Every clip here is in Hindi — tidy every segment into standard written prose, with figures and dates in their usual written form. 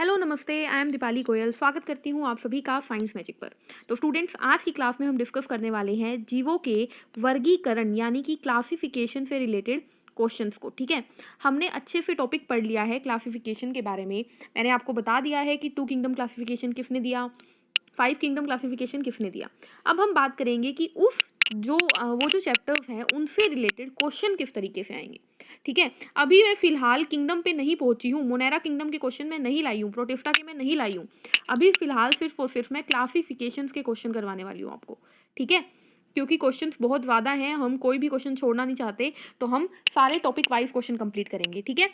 हेलो नमस्ते, आई एम दीपाली गोयल। स्वागत करती हूँ आप सभी का साइंस मैजिक पर। तो स्टूडेंट्स, आज की क्लास में हम डिस्कस करने वाले हैं जीवों के वर्गीकरण यानी कि क्लासिफिकेशन से रिलेटेड क्वेश्चंस को। ठीक है, हमने अच्छे से टॉपिक पढ़ लिया है क्लासिफिकेशन के बारे में। मैंने आपको बता दिया है कि 2 किंगडम क्लासिफिकेशन किसने दिया, 5 किंगडम क्लासिफिकेशन किसने दिया। अब हम बात करेंगे कि वो जो चैप्टर्स हैं उनसे रिलेटेड क्वेश्चन किस तरीके से आएंगे। ठीक है, अभी मैं फिलहाल किंगडम पे नहीं पहुंची हूँ, मोनेरा किंगडम के क्वेश्चन मैं नहीं लाई हूँ, प्रोटिस्टा के मैं नहीं लाई हूँ। अभी फिलहाल सिर्फ और सिर्फ मैं क्लासिफिकेशंस के क्वेश्चन करवाने वाली हूँ आपको। ठीक है, क्योंकि क्वेश्चंस बहुत ज़्यादा हैं, हम कोई भी क्वेश्चन छोड़ना नहीं चाहते, तो हम सारे टॉपिक वाइज क्वेश्चन कंप्लीट करेंगे। ठीक है,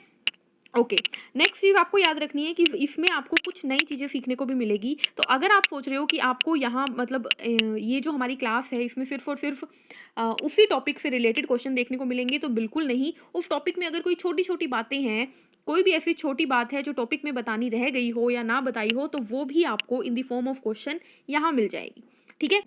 ओके। नेक्स्ट चीज़ आपको याद रखनी है कि इसमें आपको कुछ नई चीज़ें सीखने को भी मिलेगी। तो अगर आप सोच रहे हो कि आपको यहाँ मतलब ये जो हमारी क्लास है इसमें सिर्फ और सिर्फ उसी टॉपिक से रिलेटेड क्वेश्चन देखने को मिलेंगे, तो बिल्कुल नहीं। उस टॉपिक में अगर कोई छोटी छोटी बातें हैं, कोई भी ऐसी छोटी बात है जो टॉपिक में बतानी रह गई हो या ना बताई हो, तो वो भी आपको in the form of question यहाँ मिल जाएगी। ठीक है,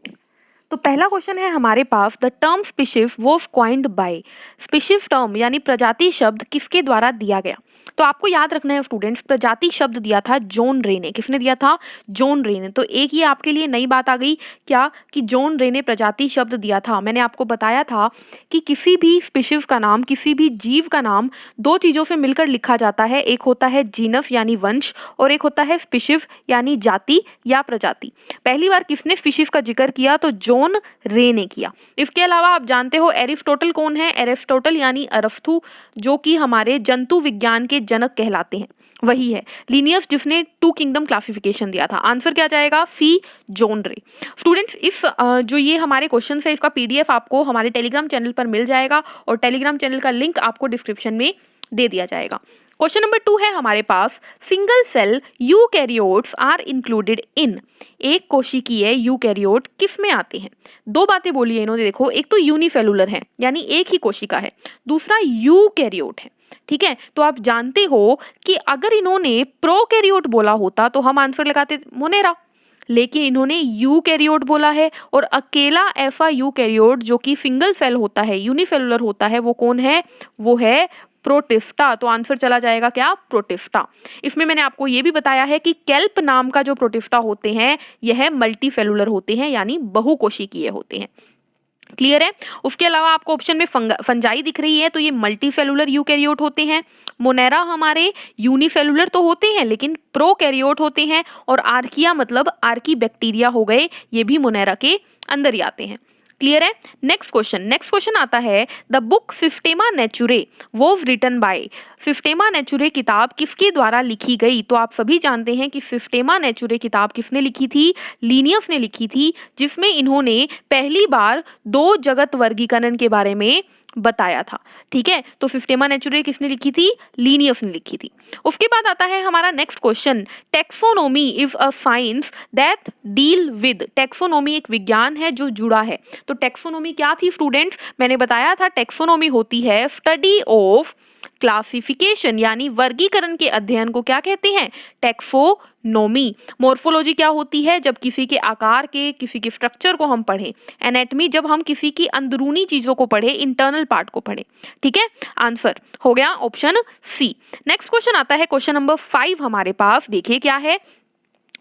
तो पहला क्वेश्चन है हमारे पास, the term species was coined by. Species term यानी प्रजाति शब्द किसके द्वारा दिया गया। तो आपको याद रखना है स्टूडेंट्स, प्रजाति शब्द दिया था जॉन रे ने। किसने दिया था? जॉन रे ने। तो एक ये आपके लिए नई बात आ गई क्या, कि जॉन रे ने प्रजाति शब्द दिया था। मैंने आपको बताया था कि किसी भी स्पीशीज का नाम, किसी भी जीव का नाम दो चीज़ों से मिलकर लिखा जाता है। एक होता है जीनस यानी वंश, और एक होता है स्पीशीज यानी जाति या प्रजाति। पहली बार किसने स्पीशीज का जिक्र किया? तो जॉन रे ने किया। इसके अलावा आप जानते हो एरिस्टोटल कौन है? एरिस्टोटल यानी अरस्तु, जो कि हमारे जंतु विज्ञान के जनक कहलाते हैं, वही है। लिनियस जिसने 2 किंगडम क्लासिफिकेशन दिया था। आंसर क्या जाएगा? सी, जॉन रे। स्टूडेंट्स, इस जो ये हमारे क्वेश्चन है इसका पीडीएफ आपको हमारे टेलीग्राम चैनल पर मिल जाएगा, और टेलीग्राम चैनल का लिंक आपको डिस्क्रिप्शन में दे दिया जाएगा। क्वेश्चन नंबर 2 है हमारे पास, single cell eukaryotes are included in. एक कोशिकीय यूकैरियोट किस में आते हैं? दो बातें बोली है इन्होंने, देखो, एक तो यूनिसेलुलर है यानी एक ही कोशिका है, दूसरा यूकैरियोट है। ठीक है, तो आप जानते हो कि अगर इन्होंने प्रोकैरियोट बोला होता तो हम आंसर लगाते मोनेरा, लेकिन इन्होंने यूकैरियोट बोला है, और अकेला ऐसा यूकैरियोट जो कि सिंगल सेल होता है, यूनिसेलुलर होता है, वो कौन है? वो है प्रोटिस्टा। तो आंसर चला जाएगा क्या? प्रोटिस्टा। इसमें मैंने आपको ये भी बताया है कि केल्प नाम का जो प्रोटिस्टा होते हैं यह मल्टीसेलुलर होते हैं यानी बहुकोशिकीय होते हैं। क्लियर है? उसके अलावा आपको ऑप्शन में फंजाई दिख रही है, तो ये मल्टीसेलुलर यूकैरियोट होते हैं। मोनेरा हमारे यूनिसेलुलर तो होते हैं लेकिन प्रोकैरियोट होते हैं, और आर्किया मतलब आर्की बैक्टीरिया हो गए, ये भी मोनेरा के अंदर ही आते हैं। क्लियर है? नेक्स्ट क्वेश्चन आता है, the book Systema Naturae was written by. Systema Naturae किताब किसके द्वारा लिखी गई? तो आप सभी जानते हैं कि सिस्टेमा नेचुरे किताब किसने लिखी थी? लिनियस ने लिखी थी, जिसमें इन्होंने पहली बार 2 जगत वर्गीकरण के बारे में बताया था। ठीक है, तो सिस्टेमा नेचुरे किसने लिखी थी? लिनियस ने लिखी थी। उसके बाद आता है हमारा next question, taxonomy is a science that deal with. Taxonomy एक विज्ञान है जो जुड़ा है। तो टेक्सोनोमी क्या थी स्टूडेंट्स? मैंने बताया था टेक्सोनोमी होती है स्टडी ऑफ क्लासिफिकेशन यानी वर्गीकरण के अध्ययन को क्या कहते हैं? टेक्सोनोमी। मॉर्फोलॉजी क्या होती है? जब किसी के आकार के, किसी के स्ट्रक्चर को हम पढ़ें। एनाटॉमी जब हम किसी की अंदरूनी चीजों को पढ़ें, इंटरनल पार्ट को पढ़ें। ठीक है, आंसर हो गया ऑप्शन सी। नेक्स्ट क्वेश्चन आता है क्वेश्चन नंबर 5 हमारे पास। देखिए क्या है,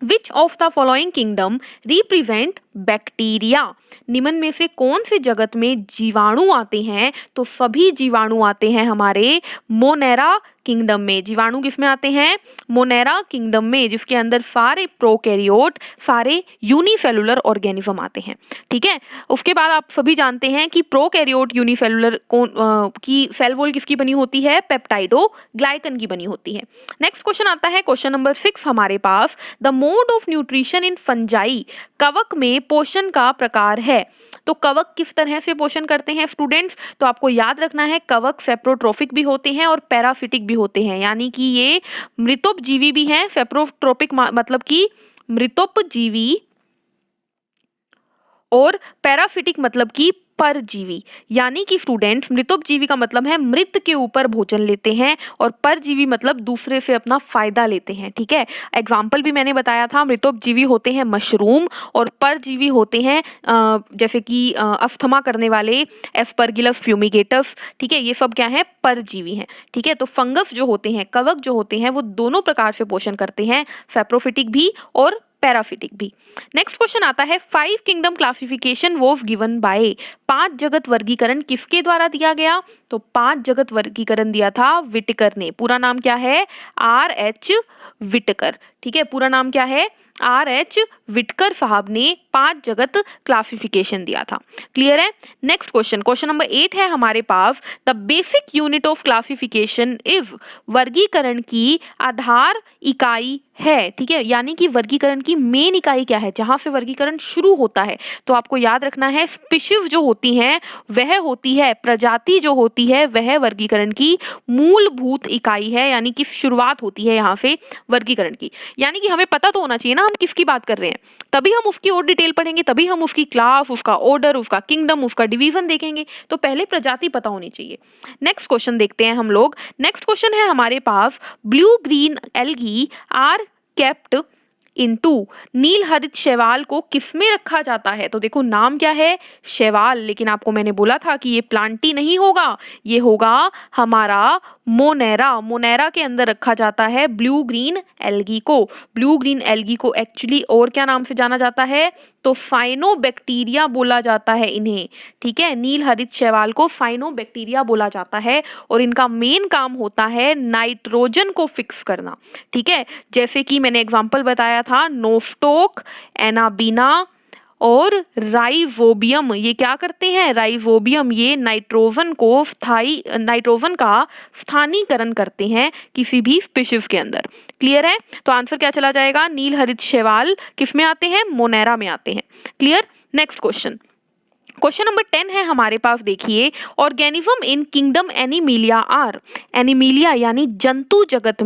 विच of the following kingdom represent bacteria. निम्न में से कौन से जगत में जीवाणु आते हैं? तो सभी जीवाणु आते हैं हमारे मोनेरा किंगडम में। जीवाणु किस में आते हैं? मोनेरा किंगडम में, जिसके अंदर सारे प्रोकैरियोट, सारे यूनिसेलुलर ऑर्गेनिज्म आते हैं। ठीक है, उसके बाद आप सभी जानते हैं कि प्रोकैरियोट यूनिसेलुलर की सेल वॉल किसकी बनी होती है? पेप्टाइडोग्लाइकन की बनी होती है। नेक्स्ट क्वेश्चन आता है क्वेश्चन नंबर 6 हमारे पास, the mode of nutrition in fungi. कवक में पोषण का प्रकार है। तो कवक किस तरह से पोषण करते हैं स्टूडेंट्स? तो आपको याद रखना है, कवक सेप्रोट्रोफिक भी होते हैं और पैराफिटिक भी होते हैं, यानी कि ये मृतोपजीवी भी हैं। सेप्रोट्रोपिक मतलब कि मृतोपजीवी और पैराफिटिक मतलब कि परजीवी, यानी कि स्टूडेंट्स मृतोपजीवी का मतलब है मृत के ऊपर भोजन लेते हैं और परजीवी मतलब दूसरे से अपना फायदा लेते हैं। ठीक है, एग्जाम्पल भी मैंने बताया था, मृतोपजीवी होते हैं मशरूम और परजीवी होते हैं जैसे कि अस्थमा करने वाले एस्परगिलस फ्यूमिगेटस। ठीक है, ये सब क्या है, परजीवी हैं। ठीक है, तो फंगस जो होते हैं, कवक जो होते हैं, वो दोनों प्रकार से पोषण करते हैं, सैप्रोफिटिक भी और पैराफिटिक भी। नेक्स्ट क्वेश्चन आता है, 5 kingdom classification was given bye, 5 जगत वर्गीकरण किसके द्वारा दिया गया? तो 5 जगत वर्गीकरण दिया था विटेकर ने। पूरा नाम क्या है? R.H. विटेकर। ठीक है, पूरा नाम क्या है? R.H. विटेकर साहब ने 5 जगत क्लासिफिकेशन दिया था। क्लियर है? नेक्स्ट क्वेश्चन, क्वेश्चन नंबर 8 है हमारे पास, the basic unit of classification is, वर्गीकरण की आधार इकाई है। ठीक है, यानी कि वर्गीकरण की मेन इकाई क्या है, जहां से वर्गीकरण शुरू होता है। तो आपको याद रखना है, स्पीशीज जो होती हैं वह होती है, प्रजाति जो होती है वह वर्गीकरण की मूलभूत इकाई है, यानी कि शुरुआत होती है यहाँ से वर्गीकरण की। यानी कि हमें पता तो होना चाहिए ना हम किसकी बात कर रहे हैं, तभी हम उसकी और डिटेल पढ़ेंगे, तभी हम उसकी क्लास, उसका ऑर्डर, उसका किंगडम, उसका डिवीजन देखेंगे। तो पहले प्रजाति पता होनी चाहिए। नेक्स्ट क्वेश्चन देखते हैं हम लोग। नेक्स्ट क्वेश्चन है हमारे पास, blue green algae are kept into, नील हरित शैवाल को किसमें रखा जाता है? तो देखो नाम क्या है, शैवाल, लेकिन आपको मैंने बोला था कि ये प्लांटी नहीं होगा, ये होगा हमारा मोनेरा। मोनेरा के अंदर रखा जाता है ब्लू ग्रीन एल्गी को। ब्लू ग्रीन एल्गी को एक्चुअली और क्या नाम से जाना जाता है? तो साइनोबैक्टीरिया बोला जाता है इन्हें। ठीक है, नील हरित शैवाल को साइनोबैक्टीरिया बोला जाता है और इनका मेन काम होता है नाइट्रोजन को फिक्स करना। ठीक है, जैसे कि मैंने एग्जांपल बताया था, नोस्टोक, एनाबीना और राइजोबियम, ये क्या करते हैं? राइजोबियम ये नाइट्रोजन का स्थानीकरण करते हैं किसी भी स्पीशीज के अंदर। क्लियर है? तो आंसर क्या चला जाएगा? नील हरित शैवाल किस में आते हैं? मोनेरा में आते हैं। Clear? Next question, question number 10 है हमारे पास, देखिए, organism in kingdom Animalia are, Animalia यानी जंतु जगत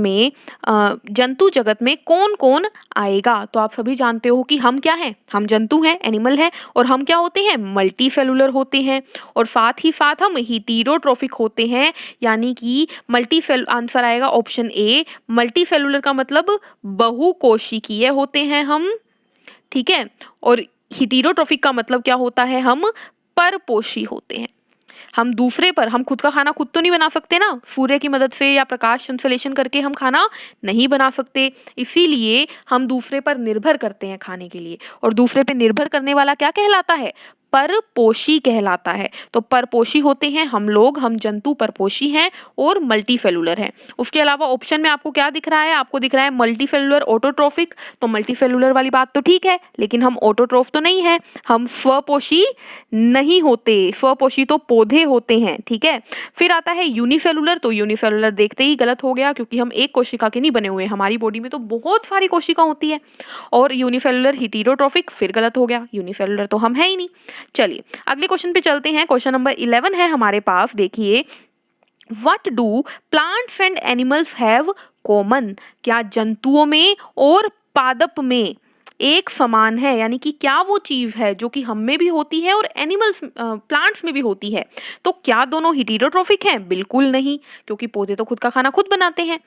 में कौन कौन आएगा? तो आप सभी जानते हो कि हम क्या हैं, हम जंतु हैं, एनिमल हैं, और हम क्या होते हैं? मल्टी सेलुलर होते हैं, और साथ ही साथ हम हीटेरोट्रोफिक होते हैं, यानी कि आंसर आएगा ऑप्शन ए, मल्टी सेलुलर का मतलब बहुकोशिकीय होते हैं हम। ठीक है, और हीटेरोट्रोफिक का मतलब क्या होता है? हम परपोषी होते हैं। हम दूसरे पर, हम खुद का खाना खुद तो नहीं बना सकते ना, सूर्य की मदद से या प्रकाश संश्लेषण करके हम खाना नहीं बना सकते, इसीलिए हम दूसरे पर निर्भर करते हैं खाने के लिए, और दूसरे पर निर्भर करने वाला क्या कहलाता है? परपोषी कहलाता है। तो परपोषी होते हैं हम लोग, हम जंतु परपोषी हैं और मल्टी सेलुलर हैं। उसके अलावा ऑप्शन में आपको क्या दिख रहा है? आपको दिख रहा है मल्टी सेलुलर ऑटोट्रोफिक, तो मल्टी सेलुलर वाली बात तो ठीक है, लेकिन हम ऑटोट्रोफ तो नहीं है, हम स्वपोषी नहीं होते, स्वपोषी तो पौधे होते हैं। ठीक है, फिर आता है यूनिसेलुलर, तो यूनिसेलुलर देखते ही गलत हो गया, क्योंकि हम एक कोशिका के नहीं बने हुए, हमारी बॉडी में तो बहुत सारी कोशिका होती है। और यूनिसेलुलर हीटेरोट्रोफिक, फिर गलत हो गया, यूनिसेलुलर तो हम है ही नहीं। चलिए अगले क्वेश्चन पे चलते हैं। क्वेश्चन नंबर 11 है हमारे पास, देखिए, what do plants and animals have common? क्या जंतुओं में और पादप में एक समान है, यानी कि क्या वो चीज है जो कि हम में भी होती है और एनिमल्स प्लांट्स में भी होती है? तो क्या दोनों हीटेरोट्रोफिक हैं? बिल्कुल नहीं, क्योंकि पौधे तो खुद का खाना खुद बनाते हैं।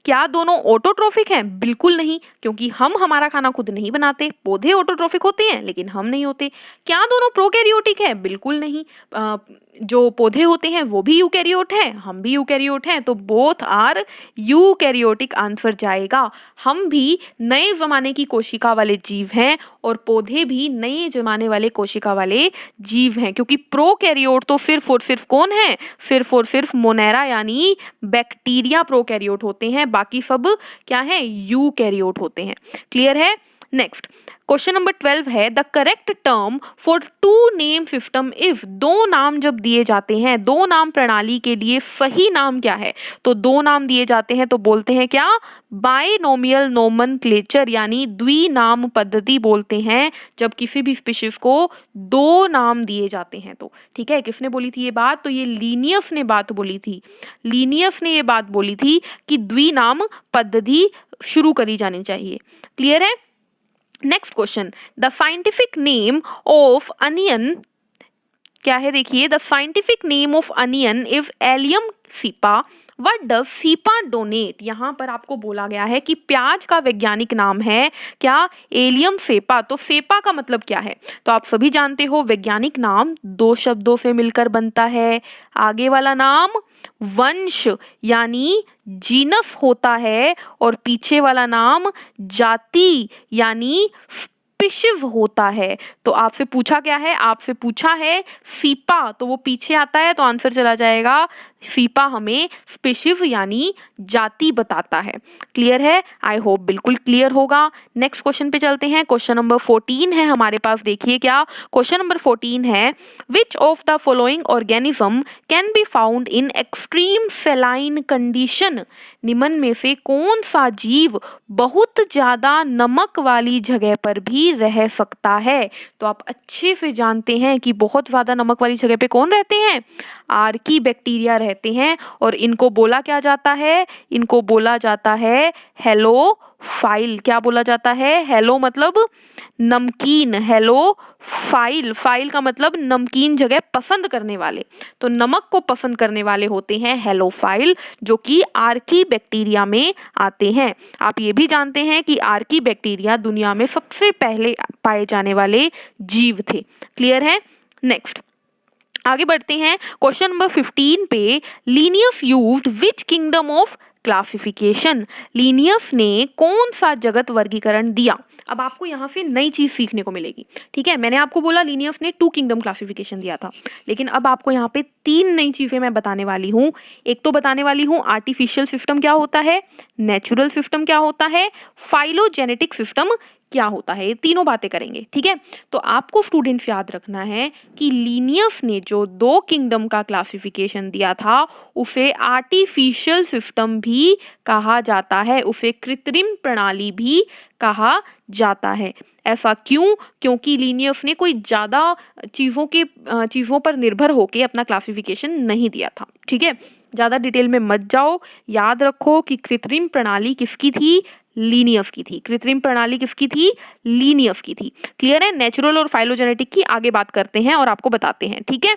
क्या दोनों ऑटोट्रोफिक हैं? बिल्कुल नहीं, क्योंकि हम हमारा खाना खुद नहीं बनाते, पौधे ऑटोट्रोफिक होते हैं लेकिन हम नहीं होते। क्या दोनों प्रोकैरियोटिक हैं? बिल्कुल नहीं, जो पौधे होते हैं वो भी यूकैरियोट हैं, हम भी यूकैरियोट हैं, तो बोथ आर यूकैरियोटिक आंसर जाएगा। हम भी नए जमाने की कोशिका वाले जीव हैं और पौधे भी नए जमाने वाले कोशिका वाले जीव हैं, क्योंकि प्रोकैरियोट तो सिर्फ और सिर्फ कौन है? सिर्फ और सिर्फ मोनेरा यानी बैक्टीरिया प्रोकैरियोट होते हैं, बाकी सब क्या है? यूकैरियोट होते हैं। क्लियर है? नेक्स्ट क्वेश्चन नंबर 12 है, the correct term for two name system is, दो नाम जब दिए जाते हैं, दो नाम प्रणाली के लिए सही नाम क्या है? तो दो नाम दिए जाते हैं तो बोलते हैं क्या? बायनोमियल नोमेनक्लेचर, यानी द्विनाम पद्धति बोलते हैं जब किसी भी स्पीशीज को दो नाम दिए जाते हैं तो। ठीक है, किसने बोली थी ये बात? तो ये लीनियस ने बात बोली थी, लीनियस ने ये बात बोली थी कि द्विनाम पद्धति शुरू करी जानी चाहिए। क्लियर है? Next question, the scientific name of onion क्या है? देखिए, the scientific name of onion is allium cepa. What does cepa donate? यहाँ पर आपको बोला गया है कि प्याज का वैज्ञानिक नाम है क्या? Allium cepa. तो सेपा का मतलब क्या है? तो आप सभी जानते हो वैज्ञानिक नाम दो शब्दों से मिलकर बनता है। आगे वाला नाम वंश यानी जीनस होता है और पीछे वाला नाम जाति यानी स्पीशीज होता है। तो आपसे पूछा क्या है? आपसे पूछा है सीपा, तो वो पीछे आता है, तो आंसर चला जाएगा सीपा हमें स्पीशीज यानी जाति बताता है। क्लियर है? आई होप बिल्कुल क्लियर होगा। नेक्स्ट क्वेश्चन पे चलते हैं। क्वेश्चन नंबर 14 है हमारे पास। देखिए क्या क्वेश्चन नंबर 14 है, विच of the following organism can be found in extreme सेलाइन condition? निम्न में से कौन सा जीव बहुत ज्यादा नमक वाली जगह पर भी रह सकता है? तो आप अच्छे से जानते हैं कि बहुत ज्यादा नमक वाली जगह पे कौन रहते हैं? आर्की बैक्टीरिया रहते हैं। और इनको बोला क्या जाता है? इनको बोला जाता है हेलोफाइल। क्या बोला जाता है? हेलो मतलब नमकीन, हेलो फाइल, फाइल का मतलब नमकीन जगह पसंद करने वाले। तो नमक को पसंद करने वाले होते हैं हेलोफाइल, जो कि आर्की बैक्टीरिया में आते हैं। आप ये भी जानते हैं कि आर्की बैक्टीरिया दुनिया में सबसे पहले पाए जाने वाले जीव थे। क्लियर है? नेक्स्ट आगे बढ़ते हैं। क्वेश्चन नंबर 15 पे, Linnaeus used which kingdom of classification? Linnaeus ने कौन सा जगत वर्गीकरण दिया? अब आपको यहाँ से नई चीज सीखने को मिलेगी। ठीक है, मैंने आपको बोला लीनियस ने 2 किंगडम क्लासिफिकेशन दिया था, लेकिन अब आपको यहाँ पे 3 नई चीजें मैं बताने वाली हूँ। एक तो बताने वाली हूँ आर्टिफिशियल सिस्टम क्या होता है, नेचुरल सिस्टम क्या होता है, फाइलोजेनेटिक सिस्टम क्या होता है। ये तीनों बातें करेंगे। ठीक है, तो आपको स्टूडेंट्स याद रखना है कि लीनियस ने जो 2 किंगडम का क्लासिफिकेशन दिया था उसे आर्टिफिशियल सिस्टम भी कहा जाता है, उसे कृत्रिम प्रणाली भी कहा जाता है। ऐसा क्यों? क्योंकि लीनियस ने कोई ज़्यादा चीज़ों पर निर्भर होकर अपना क्लासिफिकेशन नहीं दिया था। ठीक है, ज़्यादा डिटेल में मत जाओ, याद रखो कि कृत्रिम प्रणाली किसकी थी? लीनियस की थी। कृत्रिम प्रणाली किसकी थी? लीनियस की थी। क्लियर है? नेचुरल और फाइलोजेनेटिक की आगे बात करते हैं और आपको बताते हैं। ठीक है,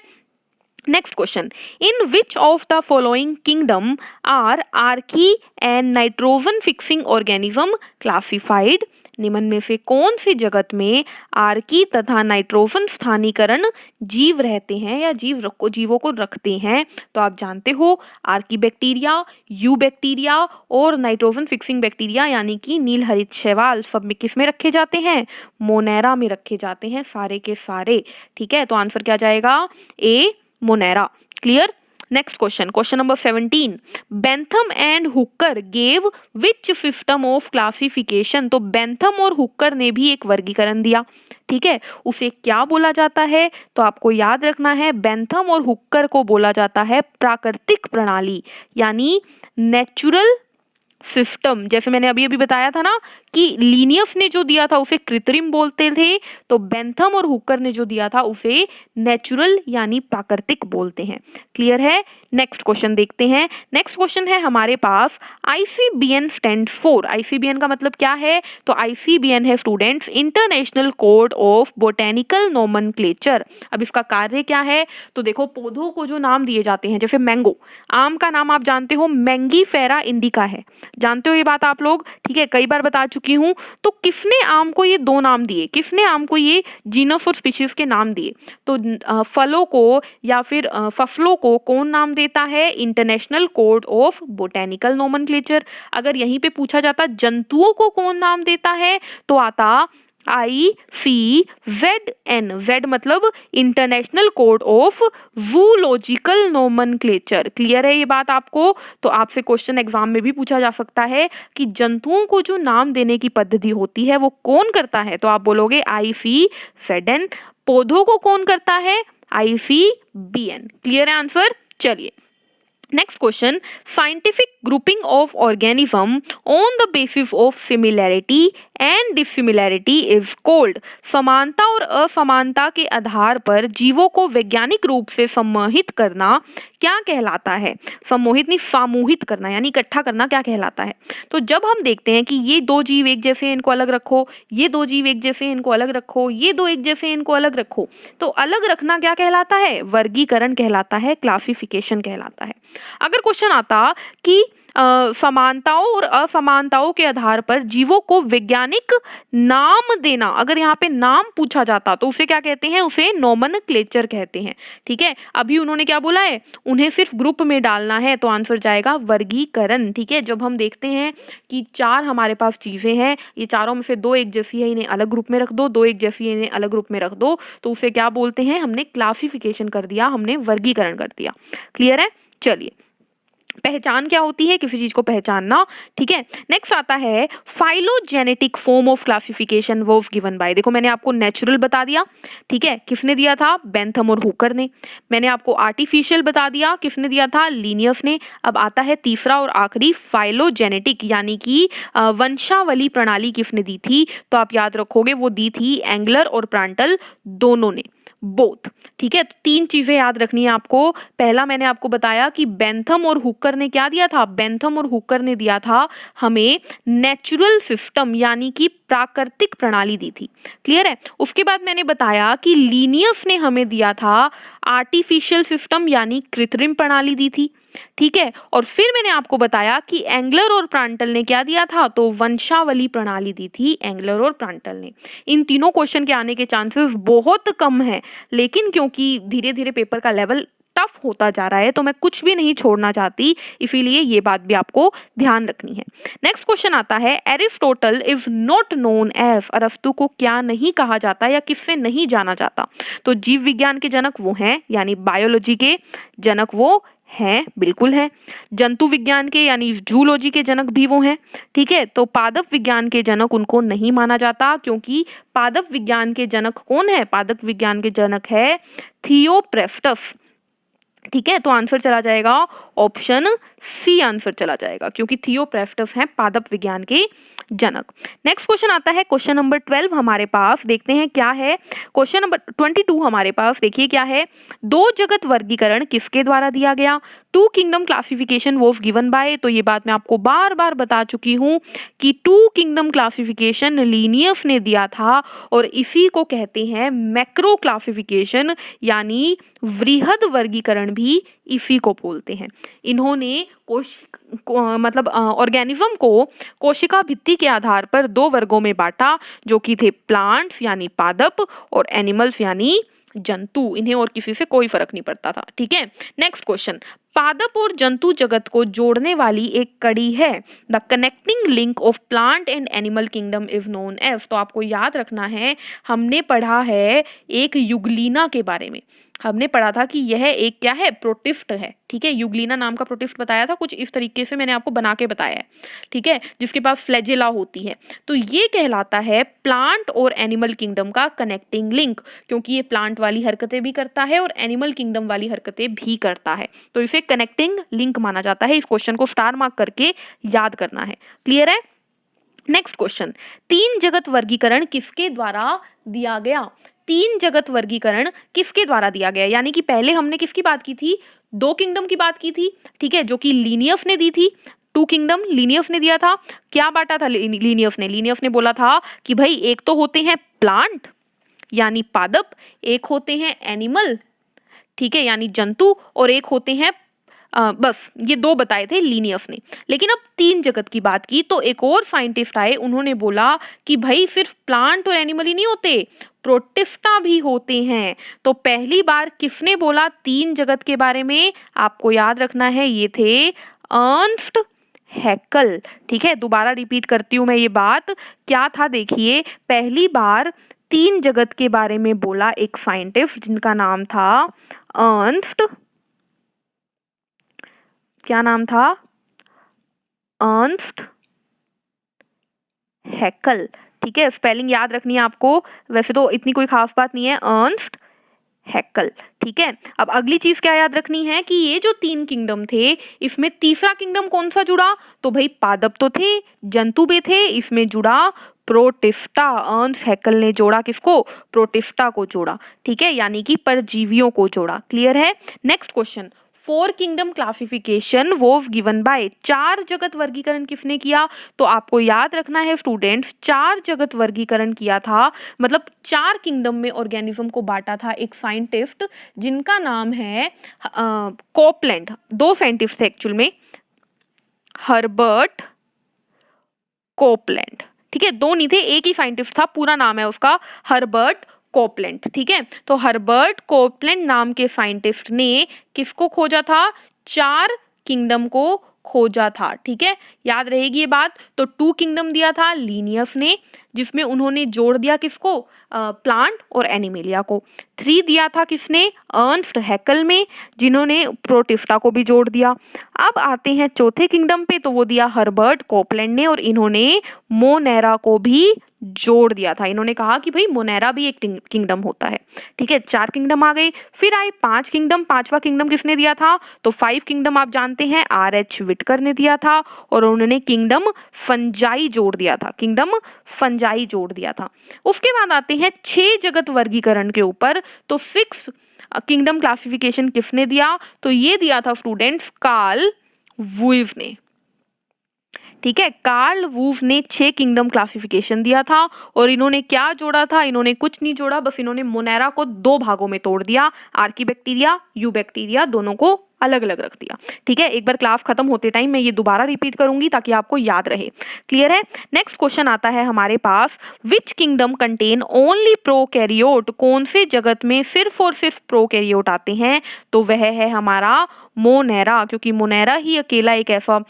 next question, in which of the following kingdom are archaea and nitrogen fixing organism classified? निम्न में से कौन सी जगत में आर्की तथा नाइट्रोजन स्थानीकरण जीव रहते हैं या जीवों को रखते हैं? तो आप जानते हो आर्की बैक्टीरिया, यू बैक्टीरिया और नाइट्रोजन फिक्सिंग बैक्टीरिया यानी कि नीलहरित शैवाल सब में किस में रखे जाते हैं? मोनेरा में रखे जाते हैं सारे के सारे। ठीक है, तो आंसर क्या जाएगा? A Monera. Clear? Next question, question number 17, Bentham and Hooker gave which system of classification? तो बेंथम और हुकर ने भी एक वर्गीकरण दिया। ठीक है, उसे क्या बोला जाता है? तो आपको याद रखना है बेंथम और हुकर को बोला जाता है प्राकृतिक प्रणाली यानी नेचुरल सिस्टम। जैसे मैंने अभी अभी बताया था ना कि लीनियस ने जो दिया था उसे कृत्रिम बोलते थे, तो बेंथम और हुकर ने जो दिया था उसे नेचुरल यानी प्राकृतिक बोलते हैं। क्लियर है? नेक्स्ट क्वेश्चन देखते हैं। नेक्स्ट क्वेश्चन है हमारे पास, आईसीबीएन स्टैंड्स फॉर? आईसीबीएन का मतलब क्या है? तो आईसीबीएन है students international code of botanical nomenclature. अब इसका कार्य क्या है? तो देखो, पौधों को जो नाम दिए जाते हैं, जैसे मैंगो, आम का नाम आप जानते हो मैंगीफेरा इंडिका है, जानते हो ये बात आप लोग? ठीक है, कई बार बता चुकी हूँ। तो किसने आम को ये 2 नाम दिए? किसने आम को ये जीनस और स्पीशीज के नाम दिए? तो फलों को या फिर फसलों को कौन नाम देता है? International code of botanical nomenclature. अगर यहीं पे पूछा जाता जंतुओं को कौन नाम देता है, तो आता ICZN। जेड मतलब international code of zoological nomenclature. Clear है ये बात आपको? तो आपसे क्वेश्चन एग्जाम में भी पूछा जा सकता है कि जंतुओं को जो नाम देने की पद्धति होती है वो कौन करता है? तो आप बोलोगे ICZN। पौधों को कौन करता है? ICBN। क्लियर है आंसर? चलिए next question, scientific grouping of organism on the basis of similarity and dissimilarity is called. समानता और असमानता के आधार पर जीवों को वैज्ञानिक रूप से समूहित करना क्या कहलाता है? समूहित नहीं, सामूहित करना यानी इकट्ठा करना क्या कहलाता है? तो जब हम देखते हैं कि ये दो जीव एक जैसे हैं, इनको अलग रखो, ये दो जीव एक जैसे हैं, इनको अलग रखो, ये दो एक जैसे हैं, इनको अलग रखो, तो अलग रखना क्या कहलाता है? वर्गीकरण कहलाता है, क्लासिफिकेशन कहलाता है। अगर क्वेश्चन आता कि समानताओं और असमानताओं के आधार पर जीवों को वैज्ञानिक नाम देना, अगर यहाँ पे नाम पूछा जाता तो उसे क्या कहते हैं? उसे नोमेनक्लेचर कहते हैं। ठीक है, अभी उन्होंने क्या बोला है? उन्हें सिर्फ ग्रुप में डालना है, तो आंसर जाएगा वर्गीकरण। ठीक है, जब हम देखते हैं कि चार हमारे पास चीजें हैं, ये चारों में से दो एक जैसी है, इन्हें अलग ग्रुप में रख दो, दो एक जैसी है, इन्हें अलग ग्रुप में रख दो, तो उसे क्या बोलते हैं? हमने क्लासिफिकेशन कर दिया, हमने वर्गीकरण कर दिया। क्लियर है? चलिए, पहचान क्या होती है? किसी चीज को पहचानना। ठीक है, नेक्स्ट आता है phylogenetic form of classification was given by. देखो मैंने आपको नेचुरल बता दिया, ठीक है, किसने दिया था? बेंथम और हुकर ने। मैंने आपको आर्टिफिशियल बता दिया, किसने दिया था? लिनियस ने। अब आता है तीसरा और आखिरी, फाइलोजेनेटिक यानी कि वंशावली प्रणाली किसने दी थी? तो आप याद रखोगे वो दी थी एंगलर और प्रांटल दोनों ने, बोथ। ठीक है, तो तीन चीजें याद रखनी है आपको। पहला मैंने आपको बताया कि बेंथम और हुकर ने क्या दिया था? बेंथम और हुकर ने दिया था हमें नेचुरल सिस्टम यानी कि प्राकृतिक प्रणाली दी थी। क्लियर है? उसके बाद मैंने बताया कि लीनियस ने हमें दिया था आर्टिफिशियल सिस्टम यानी कृत्रिम प्रणाली दी थी। ठीक है, और फिर मैंने आपको बताया कि एंगलर और प्रांटल ने क्या दिया था? तो वंशावली प्रणाली दी थी एंगलर और प्रांटल ने। इन तीनों क्वेश्चन के आने के चांसेस बहुत कम है, लेकिन क्योंकि धीरे धीरे पेपर का लेवल टफ होता जा रहा है तो मैं कुछ भी नहीं छोड़ना चाहती, इसीलिए ये बात भी आपको ध्यान रखनी है। नेक्स्ट क्वेश्चन आता है, Aristotle is not known as. अरस्तु को क्या नहीं कहा जाता या किससे नहीं जाना जाता? तो जीव विज्ञान के जनक वो हैं, यानी बायोलॉजी के जनक वो हैं, बिल्कुल है। जंतु विज्ञान के यानी जूलॉजी के जनक भी वो हैं। ठीक है, तो पादप विज्ञान के जनक उनको नहीं माना जाता, क्योंकि पादप विज्ञान के जनक कौन है? पादप विज्ञान के जनक है थियोप्रेस्टस। ठीक है, तो आंसर चला जाएगा ऑप्शन सी, आंसर चला जाएगा, क्योंकि थियोप्रेस्टस हैं पादप विज्ञान के जनक। नेक्स्ट क्वेश्चन आता है, क्वेश्चन नंबर 12 हमारे पास, देखते हैं क्या है। क्वेश्चन नंबर 22 हमारे पास, देखिए क्या है। दो जगत वर्गीकरण किसके द्वारा दिया गया? Two kingdom classification was given by. तो ये बात मैं आपको बार बार बता चुकी हूँ कि टू किंगडम क्लासिफिकेशन लीनियस ने दिया था, और इसी को कहते हैं मैक्रो क्लासिफिकेशन यानी वृहद वर्गीकरण भी इसी को बोलते हैं। इन्होंने मतलब ऑर्गेनिज्म को कोशिका भित्ति के आधार पर दो वर्गों में बांटा, जो कि थे प्लांट्स यानी पादप और एनिमल्स यानी जंतु। इन्हें और किसी से कोई फर्क नहीं पड़ता था। ठीक है, नेक्स्ट क्वेश्चन, पादप और जंतु जगत को जोड़ने वाली एक कड़ी है। The connecting link of plant and animal kingdom is known as. तो आपको याद रखना है, हमने पढ़ा है एक युगलीना के बारे में। हमने पढ़ा था कि यह एक क्या है? प्रोटिस्ट है। ठीक है, युगलीना नाम का प्रोटिस्ट बताया था, कुछ इस तरीके से मैंने आपको बना के बताया है। ठीक है, जिसके पास फ्लैजेला होती है। तो ये कहलाता है प्लांट और एनिमल किंगडम का कनेक्टिंग लिंक, क्योंकि ये प्लांट वाली हरकतें भी करता है और एनिमल किंगडम वाली हरकतें भी करता है, तो इसे कनेक्टिंग लिंक माना जाता है। इस क्वेश्चन को स्टार मार्क करके याद करना है। क्लियर है? नेक्स्ट क्वेश्चन, तीन जगत वर्गीकरण किसके द्वारा दिया गया? तीन जगत वर्गीकरण किसके द्वारा दिया गया? यानी कि पहले हमने किसकी बात की थी? दो किंगडम की बात की थी। ठीक है, जो कि लीनियस ने दी थी। टू किंगडम लीनियस ने दिया था। क्या बांटा था लीनियस ने? लीनियस ने बोला था कि भाई एक तो होते हैं प्लांट यानी पादप, एक होते हैं एनिमल, ठीक है, यानी जंतु, और एक होते हैं बस ये दो बताए थे लीनियस ने। लेकिन अब तीन जगत की बात की तो एक और साइंटिस्ट आए, उन्होंने बोला कि भाई सिर्फ प्लांट और एनिमल ही नहीं होते, प्रोटिस्टा भी होते हैं। तो पहली बार किसने बोला तीन जगत के बारे में? आपको याद रखना है, ये थे अर्नस्ट हैक्ल। ठीक है, दोबारा रिपीट करती हूँ मैं ये बात, क्या था देखिए। पहली बार तीन जगत के बारे में बोला एक साइंटिस्ट जिनका नाम था अर्नस्ट, क्या नाम था? अर्नस्ट हैक्ल। ठीक है, स्पेलिंग याद रखनी है आपको, वैसे तो इतनी कोई खास बात नहीं है। अर्नस्ट हैकल। ठीक है, अब अगली चीज क्या याद रखनी है कि ये जो 3 किंगडम थे, इसमें तीसरा किंगडम कौन सा जुड़ा? तो भाई पादप तो थे, जंतु भी थे, इसमें जुड़ा प्रोटिस्टा। अर्न्स्ट हैकल ने जोड़ा किसको? प्रोटिस्टा को जोड़ा। ठीक है, यानी कि परजीवियों को जोड़ा। क्लियर है? Next question, 4 kingdom classification was given bye, 4 जगत वर्गीकरण किसने किया? तो आपको याद रखना है स्टूडेंट्स, 4 जगत वर्गीकरण किया था, मतलब 4 किंगडम में ऑर्गेनिज्म को बांटा था एक साइंटिस्ट जिनका नाम है कोपलैंड। 2 साइंटिस्ट थे एक्चुअल में, हर्बर्ट कोपलैंड। ठीक है, 2 नहीं थे, एक ही साइंटिस्ट था, पूरा नाम है उसका हर्बर्ट कोपलैंड। ठीक है, तो हर्बर्ट कोपलैंड नाम के साइंटिस्ट ने किसको खोजा था? 4 किंगडम को खोजा था। ठीक है, याद रहेगी ये बात। तो 2 किंगडम दिया था लिनियस ने, जिसमें उन्होंने जोड़ दिया किसको? प्लांट और एनिमेलिया को। 3 दिया था किसने? अर्न्स्ट हैकल में, जिन्होंने प्रोटिस्टा को भी जोड़ दिया। अब आते हैं चौथे किंगडम पे, तो वो दिया हर्बर्ट कोपलैंड ने, और इन्होंने मोनेरा को भी जोड़ दिया था। इन्होंने कहा कि भाई मोनेरा भी एक किंगडम होता है। ठीक है, 4 किंगडम आ गए। फिर आए 5 किंगडम। 5वां किंगडम किसने दिया था? तो 5 किंगडम आप जानते हैं RH विटकर ने दिया था, और उन्होंने किंगडम फंजाई जोड़ दिया था। किंगडम फंजाई जोड़ दिया था। उसके बाद आते हैं 6 जगत वर्गीकरण के ऊपर, तो 6 किंगडम क्लासिफिकेशन किसने दिया? तो ये दिया था स्टूडेंट्स कार्ल वुइव ने। ठीक है, कार्ल वुइव ने 6 किंगडम क्लासिफिकेशन दिया था, और इन्होंने क्या जोड़ा था? इन्होंने कुछ नहीं जोड़ा, बस इन्होंने मोनेरा को 2 भागों में तोड़ दिया, आर्कीबैक्टीरिया, यूबैक्टीरिया, दोनों को अलग अलग रख दिया। ठीक है, एक बार क्लास खत्म होते टाइम मैं ये दोबारा रिपीट करूंगी ताकि आपको याद रहे। क्लियर है? नेक्स्ट क्वेश्चन आता है हमारे पास, which kingdom contain only prokaryote? कौन से जगत में सिर्फ और सिर्फ प्रोकैरियोट आते हैं? तो वह है हमारा मोनेरा, क्योंकि मोनेरा ही अकेला एक ऐसा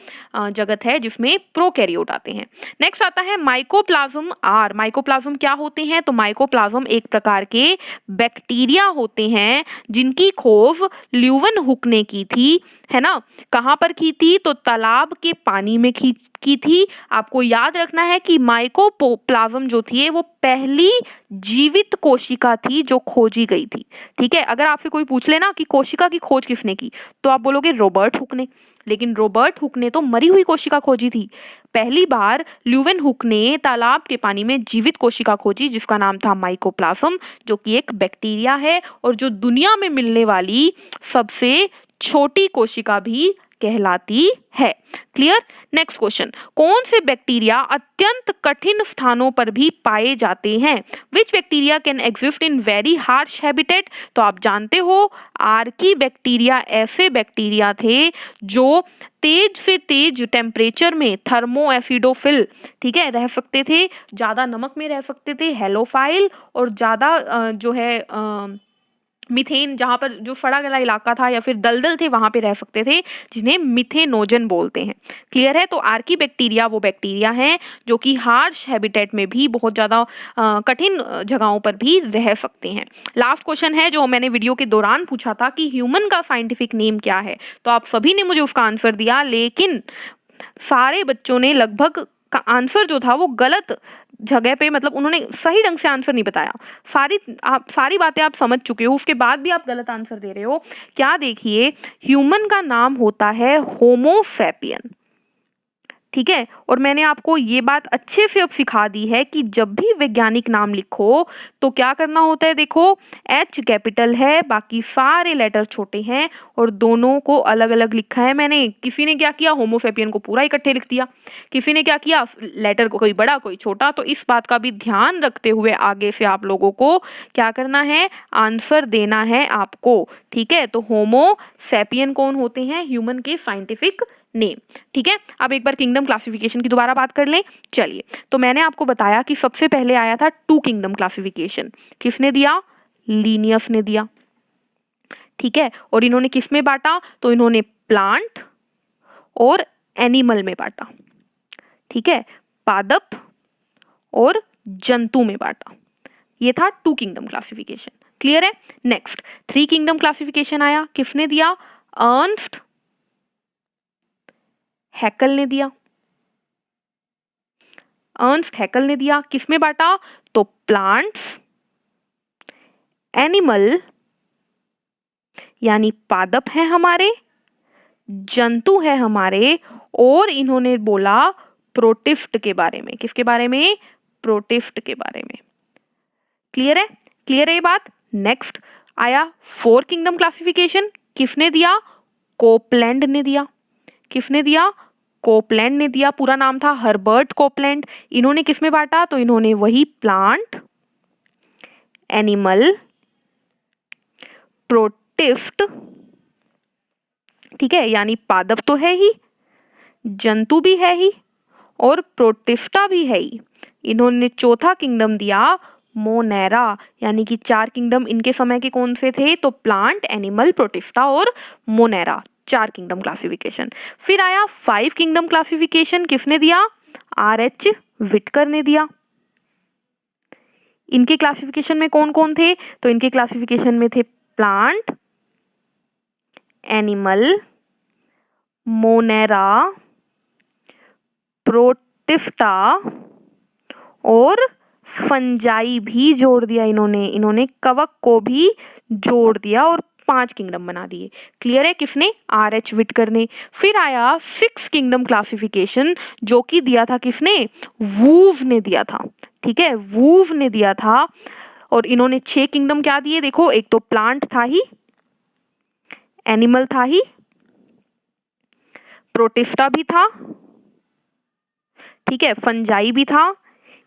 जगत है जिसमें प्रोकैरियोट आते हैं। नेक्स्ट आता है माइकोप्लाज्म आर। माइकोप्लाज्म क्या होते हैं? तो माइकोप्लाज्म एक प्रकार के बैक्टीरिया होते हैं जिनकी खोज ल्यूवेनहुक ने की थी, है ना? कहाँ पर की थी? तो तालाब के पानी में की थी। आपको याद रखना है कि माइकोप्लाज्म जो थी वो पहली जीवित कोशिका थी जो खोजी गई थी। ठीक है, अगर आपसे कोई पूछ लेना कि कोशिका की खोज किसने की, तो आप बोलोगे रॉबर्ट हुक ने, लेकिन रॉबर्ट हुक ने तो मरी हुई कोशिका खोजी थी। पहली बार ल्यूवेनहुक ने तालाब के पानी में जीवित कोशिका खोजी जिसका नाम था माइकोप्लाज्म, जो कि एक बैक्टीरिया है और जो दुनिया में मिलने वाली सबसे छोटी कोशिका भी कहलाती है। क्लियर? नेक्स्ट क्वेश्चन, कौन से बैक्टीरिया अत्यंत कठिन स्थानों पर भी पाए जाते हैं? विच bacteria can exist in very harsh habitat? तो आप जानते हो आर्की बैक्टीरिया ऐसे बैक्टीरिया थे जो तेज से तेज टेम्परेचर में थर्मो एसिडोफिल, ठीक है, रह सकते थे, ज्यादा नमक में रह सकते थे, हेलोफाइल, और ज्यादा जो है मीथेन, जहाँ पर जो सड़ा गला इलाका था या फिर दलदल थे वहां पे रह सकते थे, जिन्हें मिथेनोजन बोलते हैं। क्लियर है? तो आर्की बैक्टीरिया वो बैक्टीरिया हैं जो कि हार्श हैबिटेट में भी बहुत ज़्यादा कठिन जगहों पर भी रह सकते हैं। लास्ट क्वेश्चन है जो मैंने वीडियो के दौरान पूछा था कि ह्यूमन का साइंटिफिक नेम क्या है, तो आप सभी ने मुझे उसका आंसर दिया, लेकिन सारे बच्चों ने लगभग का आंसर जो था वो गलत जगह पे, मतलब उन्होंने सही ढंग से आंसर नहीं बताया। सारी बातें आप समझ चुके हो, उसके बाद भी आप गलत आंसर दे रहे हो। क्या? देखिए, ह्यूमन का नाम होता है होमो सैपियन। ठीक है, और मैंने आपको ये बात अच्छे से अब सिखा दी है कि जब भी वैज्ञानिक नाम लिखो तो क्या करना होता है। देखो, H कैपिटल है, बाकी सारे लेटर छोटे हैं, और दोनों को अलग अलग लिखा है मैंने। किसी ने क्या किया, होमोसेपियन को पूरा इकट्ठे लिख दिया, किसी ने क्या किया, लेटर को कोई बड़ा कोई छोटा। तो इस बात का भी ध्यान रखते हुए आगे से आप लोगों को क्या करना है, आंसर देना है आपको। ठीक है, तो होमोसेपियन कौन होते हैं? ह्यूमन के साइंटिफिक नेम। ठीक है, अब एक बार किंगडम क्लासिफिकेशन की दोबारा बात कर लें। चलिए, तो मैंने आपको बताया कि सबसे पहले आया था 2 किंगडम क्लासिफिकेशन। किसने दिया? लीनियस ने दिया। ठीक है, और इन्होंने किस में बांटा? तो इन्होंने प्लांट और एनिमल में बांटा। ठीक है, पादप और जंतु में बांटा। ये था 2 किंगडम क्लासिफिकेशन। क्लियर है? नेक्स्ट 3 किंगडम क्लासिफिकेशन आया। किसने दिया? अर्न्स्ट हैकल ने दिया। अर्न्स्ट हैकल ने दिया। किसमें बांटा? तो प्लांट्स, एनिमल यानी पादप हैं हमारे, जंतु है हमारे, और इन्होंने बोला प्रोटिस्ट के बारे में। किसके बारे में? प्रोटिस्ट के बारे में। क्लियर है? क्लियर है ये बात? नेक्स्ट आया 4 किंगडम क्लासिफिकेशन। किसने दिया? कोपलैंड ने दिया। किसने दिया? कोपलैंड ने दिया। पूरा नाम था हर्बर्ट कोपलैंड। इन्होंने किसमें बांटा? तो इन्होंने वही प्लांट, एनिमल, प्रोटिस्ट, ठीक है, यानी पादप तो है ही, जंतु भी है ही, और प्रोटिस्टा भी है ही। इन्होंने चौथा किंगडम दिया मोनेरा, यानी कि 4 किंगडम इनके समय के कौन से थे? तो प्लांट, एनिमल, प्रोटिस्टा और मोनेरा, 4 किंगडम क्लासिफिकेशन। फिर आया 5 किंगडम क्लासिफिकेशन। किसने दिया? R.H. विटकर ने दिया। इनके क्लासिफिकेशन में कौन कौन थे? तो इनके क्लासिफिकेशन में थे प्लांट, एनिमल, मोनेरा, प्रोटिस्टा और फंजाई भी जोड़ दिया इन्होंने कवक को भी जोड़ दिया और 5 किंगडम बना दिए। क्लियर है? किसने? R.H. विटकर ने। फिर आया 6 किंगडम क्लासिफिकेशन, जो कि दिया था किसने? वूव ने दिया था। ठीक है, वूव ने दिया था। और इन्होंने 6 किंगडम क्या दिए? देखो, एक तो प्लांट था ही, एनिमल था ही, प्रोटिस्टा भी था, ठीक है, फंजाई भी था।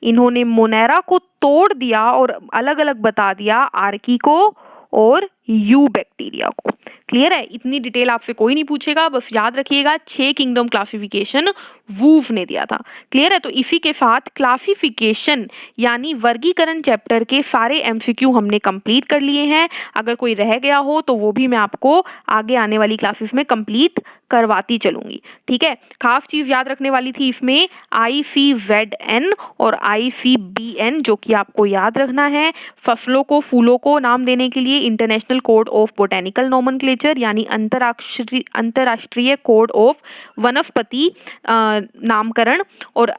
इन्होंने मोनेरा को तोड़ दिया और अलग अलग बता दिया, आर्की को और यू बैक्टीरिया को। क्लियर है? इतनी डिटेल आपसे कोई नहीं पूछेगा, बस याद रखिएगा 6 किंगडम क्लासिफिकेशन वूव ने दिया था। क्लियर है? तो इसी के साथ क्लासिफिकेशन यानी वर्गीकरण चैप्टर के सारे एमसीक्यू हमने कंप्लीट कर लिए हैं। अगर कोई रह गया हो तो वो भी मैं आपको आगे आने वाली क्लासेस में कंप्लीट करवाती चलूंगी। ठीक है, खास चीज याद रखने वाली थी इसमें ICZN और ICBN, जो कि आपको याद रखना है। फसलों को, फूलों को नाम देने के लिए international code of botanical nomenclature यानी अंतरराष्ट्रीय कोड ऑफ वनस्पति नामकरण, और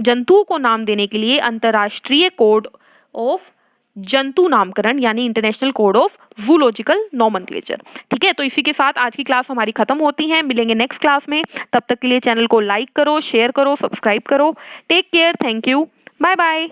जंतुओं को नाम देने के लिए अंतरराष्ट्रीय कोड ऑफ जंतु नामकरण यानी international code of zoological nomenclature. ठीक है, तो इसी के साथ आज की क्लास हमारी खत्म होती है। मिलेंगे नेक्स्ट क्लास में, तब तक के लिए चैनल को लाइक करो, शेयर करो, सब्सक्राइब करो। Take care, thank you, bye bye.